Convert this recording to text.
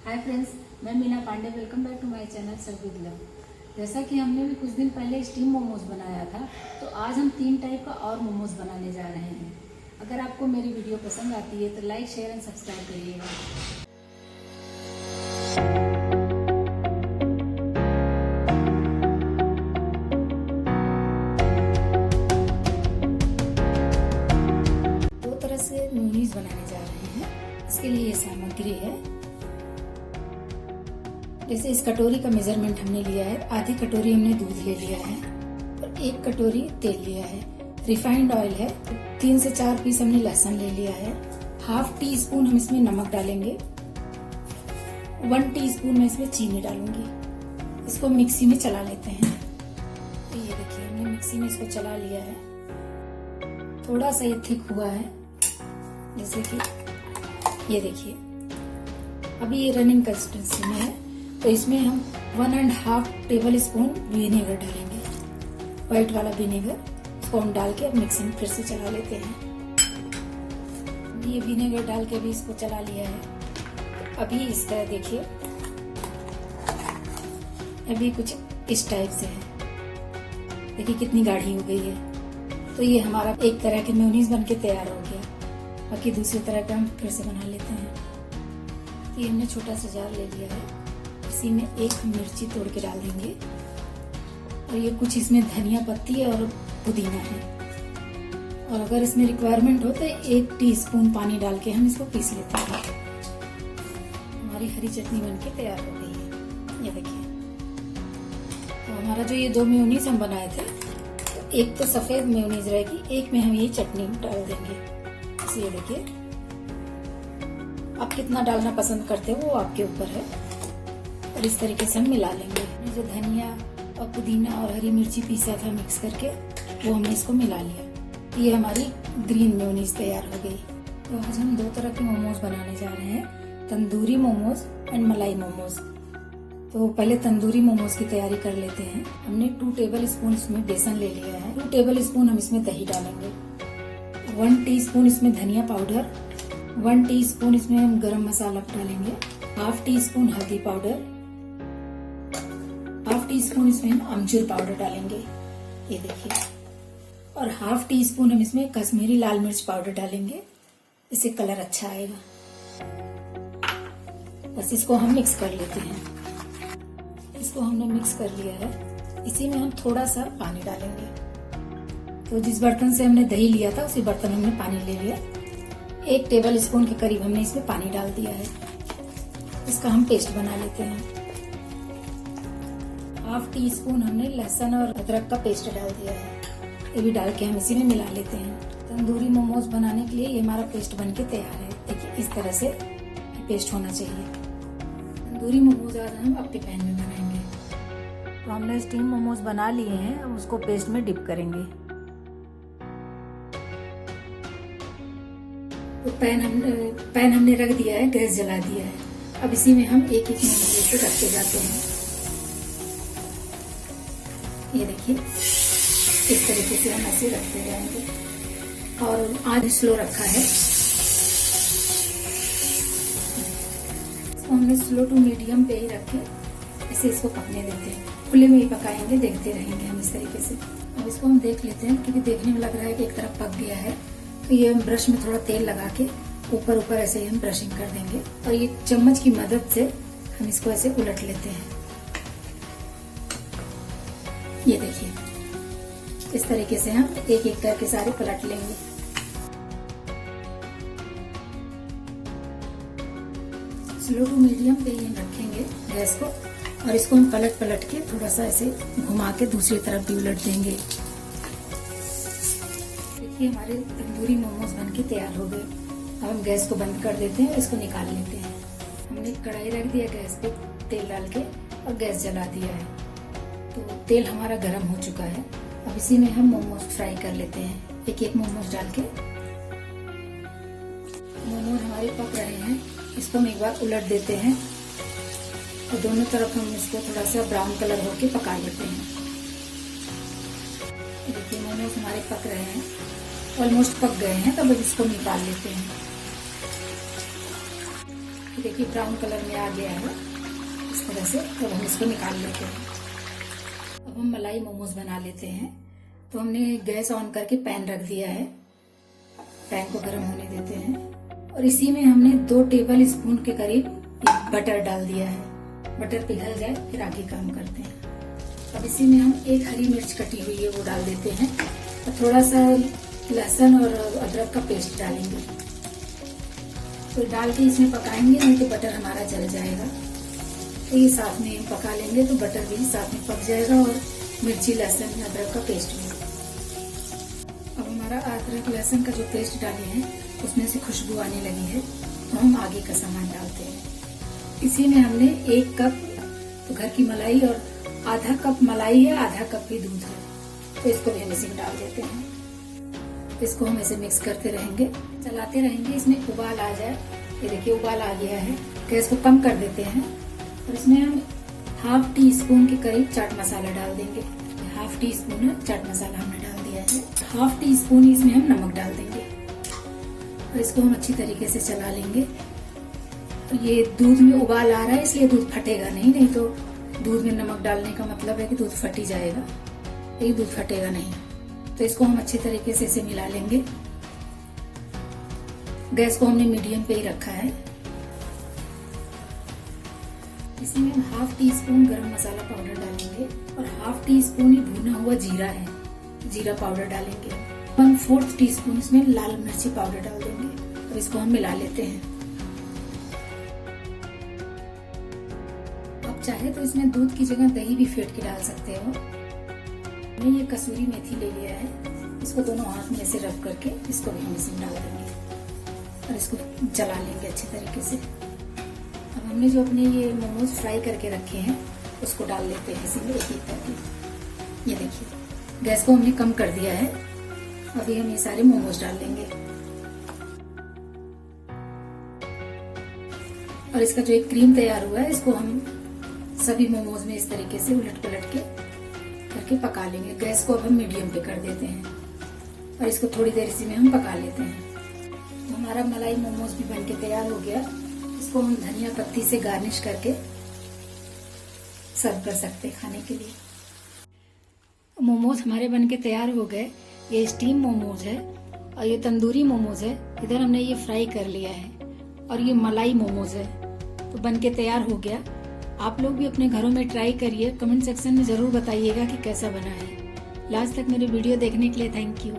हाय friends, मैं Meena Pandey. Welcome back to my channel serve with love. जैसा कि हमने भी कुछ दिन पहले स्टीम मोमोज बनाया था, तो आज हम 3 टाइप का और मोमोज बनाने जा रहे हैं। अगर आपको मेरी वीडियो पसंद आती है तो लाइक, शेयर एंड सब्सक्राइब करिएगा। दो तरह से मेयोनीज बनाने जा रहे हैं। इसके लिए ये सामग्री है। जैसे इस कटोरी का मेजरमेंट हमने लिया है, आधी कटोरी हमने दूध ले लिया है और 1 कटोरी तेल लिया है। रिफाइंड ऑयल है। 3 से 4 पीस हमने लहसुन ले लिया है। ½ टी स्पून हम इसमें नमक डालेंगे। 1 टीस्पून मैं इसमें चीनी डालूंगी। इसको मिक्सी में चला लेते हैं। तो ये देखिए, हमने मिक्सी में इसको चला लिया है। थोड़ा सा ये थिक हुआ है, जैसे कि ये देखिए। अभी ये रनिंग कंसिस्टेंसी में है, तो इसमें हम 1½ टेबल स्पून विनेगर डालेंगे, व्हाइट वाला विनेगर। इसको हम डाल के अब मिक्सी में फिर से चला लेते हैं। ये विनेगर डाल के भी इसको चला लिया है। अभी इसका देखिए, अभी कुछ इस टाइप से है। देखिए कितनी गाढ़ी हो गई है। तो ये हमारा एक तरह के मेयोनीज बन के तैयार हो गया। बाकी दूसरी तरह का हम फिर से बना लेते हैं। ये हमने छोटा सा जार ले लिया है। इसी में 1 मिर्ची तोड़ के डाल देंगे और ये कुछ इसमें धनिया पत्ती और पुदीना है। और अगर इसमें रिक्वायरमेंट हो तो 1 टीस्पून पानी डाल के हम इसको पीस लेते हैं। हमारी हरी चटनी बनके तैयार हो गई है। ये देखिए, तो हमारा जो ये 2 मेयोनीज हम बनाए थे, तो एक तो सफेद मेयोनीज रहेगी, एक में हम ये चटनी डाल देंगे। ये देखिए, आप कितना डालना पसंद करते हो वो आपके ऊपर है। और इस तरीके से हम मिला लेंगे। जो धनिया और पुदीना और हरी मिर्ची पीसा था मिक्स करके, वो हमने इसको मिला लिया। ये हमारी ग्रीन मेयोनीज तैयार हो गई। तो आज हम 2 तरह के मोमोज बनाने जा रहे हैं, तंदूरी मोमोज एंड मलाई मोमोज। तो पहले तंदूरी मोमोज की तैयारी कर लेते हैं। हमने 2 टेबल स्पून इसमें बेसन ले लिया है। 2 टेबल स्पून हम इसमें दही डालेंगे। 1 टीस्पून इसमें धनिया पाउडर। 1 टीस्पून इसमें हम गरम मसाला डालेंगे। ½ टीस्पून हल्दी पाउडर। ½ टीस्पून इसमें हम अमचूर पाउडर डालेंगे। ये देखिए। और ½ टीस्पून हम इसमें कश्मीरी लाल मिर्च पाउडर डालेंगे। इससे कलर अच्छा आएगा। बस इसको हम मिक्स कर लेते हैं। इसको हमने मिक्स कर लिया है। इसी में हम थोड़ा सा पानी डालेंगे। तो जिस बर्तन से हमने दही लिया था, उसी बर्तन में हमने पानी ले लिया। 1 टेबल स्पून के करीब हमने इसमें पानी डाल दिया है। इसका हम पेस्ट बना लेते हैं। ½ टीस्पून हमने लहसुन और अदरक का पेस्ट डाल दिया है। ये भी डाल के हम इसी में मिला लेते हैं। तंदूरी मोमोज बनाने के लिए ये हमारा पेस्ट बनके तैयार है। देखिए, इस तरह से पेस्ट होना चाहिए। तंदूरी मोमोज आज हम अपने पैन में बनाएंगे। तो हमने स्टीम मोमोज बना लिए हैं, अब उसको पेस्ट में डिप करेंगे। तो पैन हमने रख दिया है, गैस जला दिया है। अब इसी में हम एक मोमोज लेके रखते जाते हैं। ये देखिए, इस तरीके से हम ऐसे रखते जाएंगे। और आज स्लो रखा है। इसको हमने स्लो टू मीडियम पे ही रखे, ऐसे इसको पकने देते हैं। खुले में ही पकाएंगे, देखते रहेंगे हम इस तरीके से। अब इसको हम देख लेते हैं, क्योंकि देखने में लग रहा है कि एक तरफ पक गया है। तो ये हम ब्रश में थोड़ा तेल लगा के ऊपर ऊपर ऐसे ही हम ब्रशिंग कर देंगे। और ये चम्मच की मदद से हम इसको ऐसे उलट लेते हैं। ये देखिए, इस तरीके से हम एक एक करके सारे पलट लेंगे। स्लो टू मीडियम पे ही रखेंगे गैस को। और इसको हम पलट पलट के थोड़ा सा ऐसे घुमा के दूसरी तरफ भी उलट देंगे। देखिए, हमारे तंदूरी मोमोज बनके तैयार हो गए। अब हम गैस को बंद कर देते हैं, इसको निकाल लेते हैं। हमने कढ़ाई रख दिया गैस पे, तेल डाल के, और गैस जला दिया है। तो तेल हमारा गर्म हो चुका है। अब इसी में हम मोमोज फ्राई कर लेते हैं, एक एक मोमोज डाल के। मोमोज हमारे पक रहे हैं, इसको हम एक बार उलट देते हैं और दोनों तरफ हम इसको थोड़ा सा ब्राउन कलर होके पका लेते हैं। देखिए, मोमोज हमारे पक रहे हैं, ऑलमोस्ट पक गए हैं। तब इसको निकाल लेते हैं। देखिए ब्राउन कलर में आ गया है इस तरह से। तो हम इसको निकाल लेते हैं। अब हम मलाई मोमोज बना लेते हैं। तो हमने गैस ऑन करके पैन रख दिया है। पैन को गर्म होने देते हैं और इसी में हमने 2 टेबल स्पून के करीब बटर डाल दिया है। बटर पिघल जाए फिर आगे काम करते हैं। अब इसी में हम 1 हरी मिर्च कटी हुई है वो डाल देते हैं और थोड़ा सा लहसुन और अदरक का पेस्ट डालेंगे। तो डाल के इसमें पकाएंगे, नहीं तो बटर हमारा जल जाएगा। तो ये साथ में पका लेंगे तो बटर भी साथ में पक जाएगा और मिर्ची लहसुन अदरक का पेस्ट भी। अब हमारा अदरक लहसुन का जो पेस्ट डाले हैं उसमें से खुशबू आने लगी है। तो हम आगे का सामान डालते हैं। इसी में हमने 1 कप तो घर की मलाई और आधा कप मलाई है, आधा कप ही दूध है। तो इसको भी हम इसी में डाल देते हैं। इसको हम ऐसे मिक्स करते रहेंगे, चलाते रहेंगे। इसमें उबाल आ जाए, ये देखिए उबाल आ गया है। गैस को कम कर देते हैं और इसमें हम 1/2 टीस्पून के करीब चाट मसाला डाल देंगे। 1/2 टीस्पून चाट मसाला हमने डाल दिया है। 1/2 टीस्पून इसमें हम नमक डाल देंगे और इसको हम अच्छी तरीके से चला लेंगे। ये दूध में उबाल आ रहा है इसलिए दूध फटेगा नहीं तो दूध में नमक डालने का मतलब है कि दूध फट ही जाएगा, ये दूध फटेगा नहीं। तो इसको हम अच्छे तरीके से इसे मिला लेंगे। गैस को हमने मीडियम पे ही रखा है। इसी में हम 1/2 टीस्पून गरम मसाला पाउडर डालेंगे और 1/2 टीस्पून ही भुना हुआ जीरा है, जीरा पाउडर डालेंगे। 1/4 टीस्पून इसमें लाल मिर्ची पाउडर डाल देंगे और इसको हम मिला लेते हैं। आप चाहे तो इसमें दूध की जगह दही भी फेंट के डाल सकते हो। मैंने ये कसूरी मेथी ले लिया है, इसको दोनों हाथ में ऐसे रब करके इसको भी हम इसमें डाल देंगे और इसको जला लेंगे अच्छे तरीके से। अब हमने जो अपने ये मोमोज फ्राई करके रखे हैं उसको डाल लेते हैं इसी में एक-एक करके। ये देखिए गैस को हमने कम कर दिया है। अभी हम ये सारे मोमोज डाल लेंगे और इसका जो एक क्रीम तैयार हुआ है इसको हम सभी मोमोज में इस तरीके से उलट पलट के करके पका लेंगे। गैस को अब हम मीडियम पे कर देते हैं और इसको थोड़ी देर इसी में हम पका लेते हैं। हमारा मलाई मोमोज भी बनके तैयार हो गया। इसको हम धनिया पत्ती से गार्निश करके सर्व कर सकते हैं खाने के लिए। मोमोज हमारे बनके तैयार हो गए। ये स्टीम मोमोज है और ये तंदूरी मोमोज है। इधर हमने ये फ्राई कर लिया है और ये मलाई मोमोज है। तो बनके तैयार हो गया। आप लोग भी अपने घरों में ट्राई करिए। कमेंट सेक्शन में जरूर बताइएगा कि कैसा बना है। लास्ट तक मेरे वीडियो देखने के लिए थैंक यू।